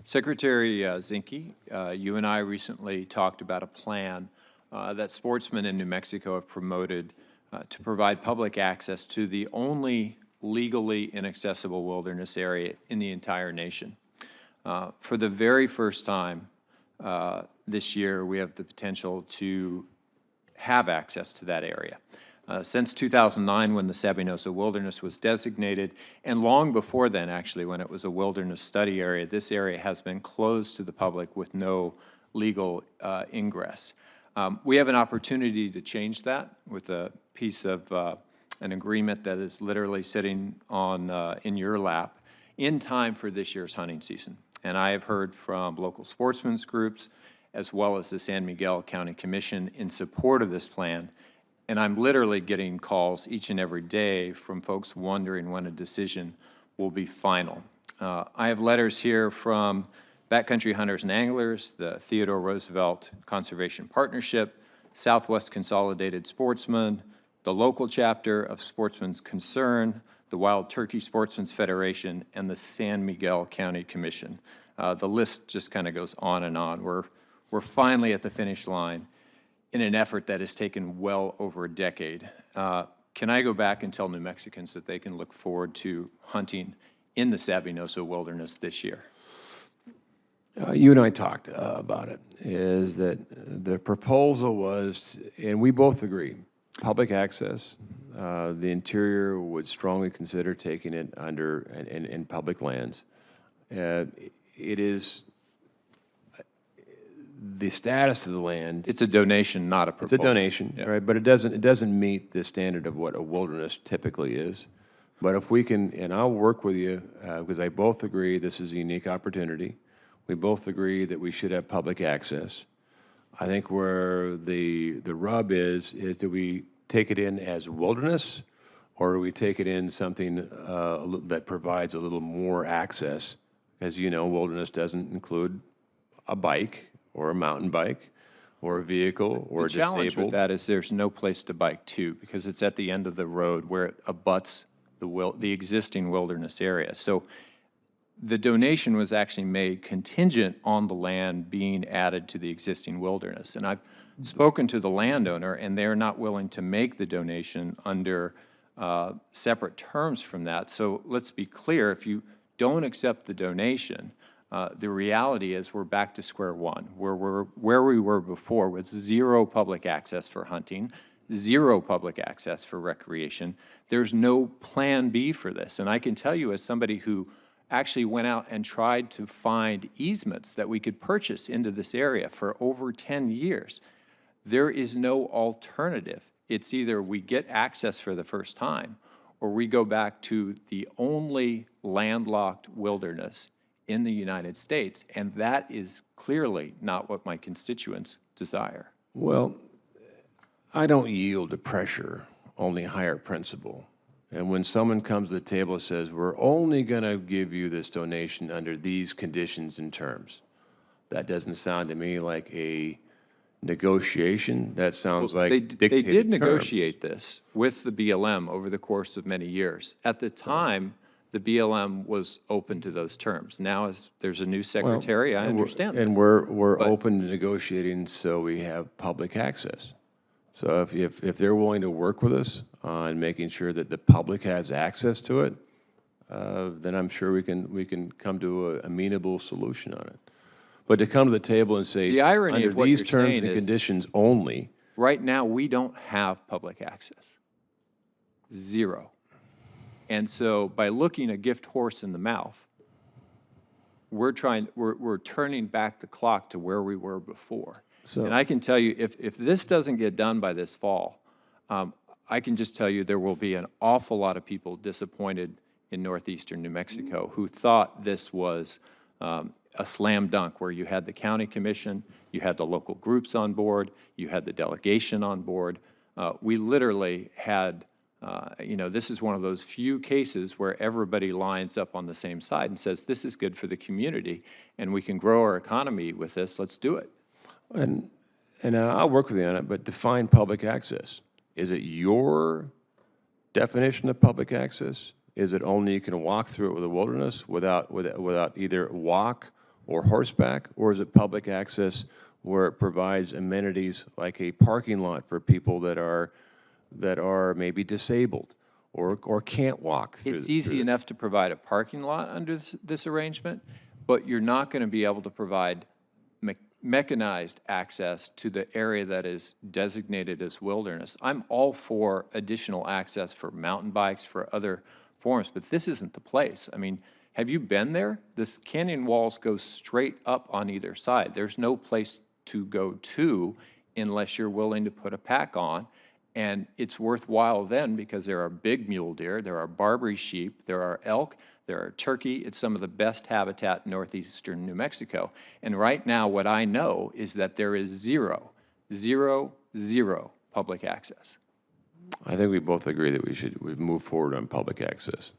Secretary Zinke, you and I recently talked about a plan that sportsmen in New Mexico have promoted to provide public access to the only legally inaccessible wilderness area in the entire nation. For the very first time this year, we have the potential to have access to that area. Since 2009, when the Sabinoso Wilderness was designated, and long before then, actually, when it was a wilderness study area, this area has been closed to the public with no legal ingress. We have an opportunity to change that with a piece of an agreement that is literally sitting on in your lap in time for this year's hunting season. And I have heard from local sportsmen's groups as well as the San Miguel County Commission in support of this plan. And I'm literally getting calls each and every day from folks wondering when a decision will be final. I have letters here from Backcountry Hunters and Anglers, the Theodore Roosevelt Conservation Partnership, Southwest Consolidated Sportsmen, the local chapter of Sportsmen's Concern, the Wild Turkey Sportsmen's Federation, and the San Miguel County Commission. The list just kind of goes on and on. We're finally at the finish line in an effort that has taken well over a decade. Can I go back and tell New Mexicans that they can look forward to hunting in the Sabinoso Wilderness this year? You and I talked about it, is that the proposal was, and we both agree, public access. The Interior would strongly consider taking it under in public lands. It is the status of the land. It's a donation, not a proposal. It's a donation, yeah. Right? But it doesn't meet the standard of what a wilderness typically is. But if we can, and I'll work with you because I both agree this is a unique opportunity. We both agree that we should have public access. I think where the rub is do we take it in as wilderness, or do we take it in something that provides a little more access? As you know, wilderness doesn't include a bike or a mountain bike or a vehicle or a disabled. The challenge with that is there's no place to bike to because it's at the end of the road where it abuts the existing wilderness area. So the donation was actually made contingent on the land being added to the existing wilderness. And I've spoken to the landowner, and they're not willing to make the donation under separate terms from that. So let's be clear, if you don't accept the donation, the reality is we're back to square one, where we were before with zero public access for hunting, zero public access for recreation. There's no plan B for this. And I can tell you, as somebody who actually went out and tried to find easements that we could purchase into this area for over 10 years, there is no alternative. It's either we get access for the first time or we go back to the only landlocked wilderness in the United States, and that is clearly not what my constituents desire. Well, I don't yield to pressure, only higher principle. And when someone comes to the table and says, we're only going to give you this donation under these conditions and terms, that doesn't sound to me like a negotiation. That sounds like dictated They did terms. negotiate this with the BLM over the course of many years. At the time, the BLM was open to those terms. Now, as there's a new secretary, I understand that. And we're open to negotiating so we have public access. So if they're willing to work with us on making sure that the public has access to it, then I'm sure we can come to a amenable solution on it. But to come to the table and say, The irony under of what these you're terms saying and is, conditions only, right now, we don't have public access. Zero. And so by looking a gift horse in the mouth, we're turning back the clock to where we were before. So, and I can tell you, if this doesn't get done by this fall, I can just tell you there will be an awful lot of people disappointed in northeastern New Mexico who thought this was a slam dunk where you had the county commission, you had the local groups on board, you had the delegation on board. We literally had, this is one of those few cases where everybody lines up on the same side and says, this is good for the community and we can grow our economy with this, let's do it. and I'll work with you on it, but define public access. Is it your definition of public access? Is it only you can walk through it with a wilderness without either walk or horseback, or is it public access where it provides amenities like a parking lot for people that are maybe disabled or can't walk through? It's easy enough to provide a parking lot under this arrangement, but you're not going to be able to provide mechanized access to the area that is designated as wilderness. I'm all for additional access for mountain bikes, for other forms, but this isn't the place. I mean, have you been there? This canyon walls go straight up on either side. There's no place to go to unless you're willing to put a pack on. And it's worthwhile then because there are big mule deer, there are Barbary sheep, there are elk, there are turkey. It's some of the best habitat in northeastern New Mexico. And right now, what I know is that there is zero public access. I think we both agree that we should move forward on public access.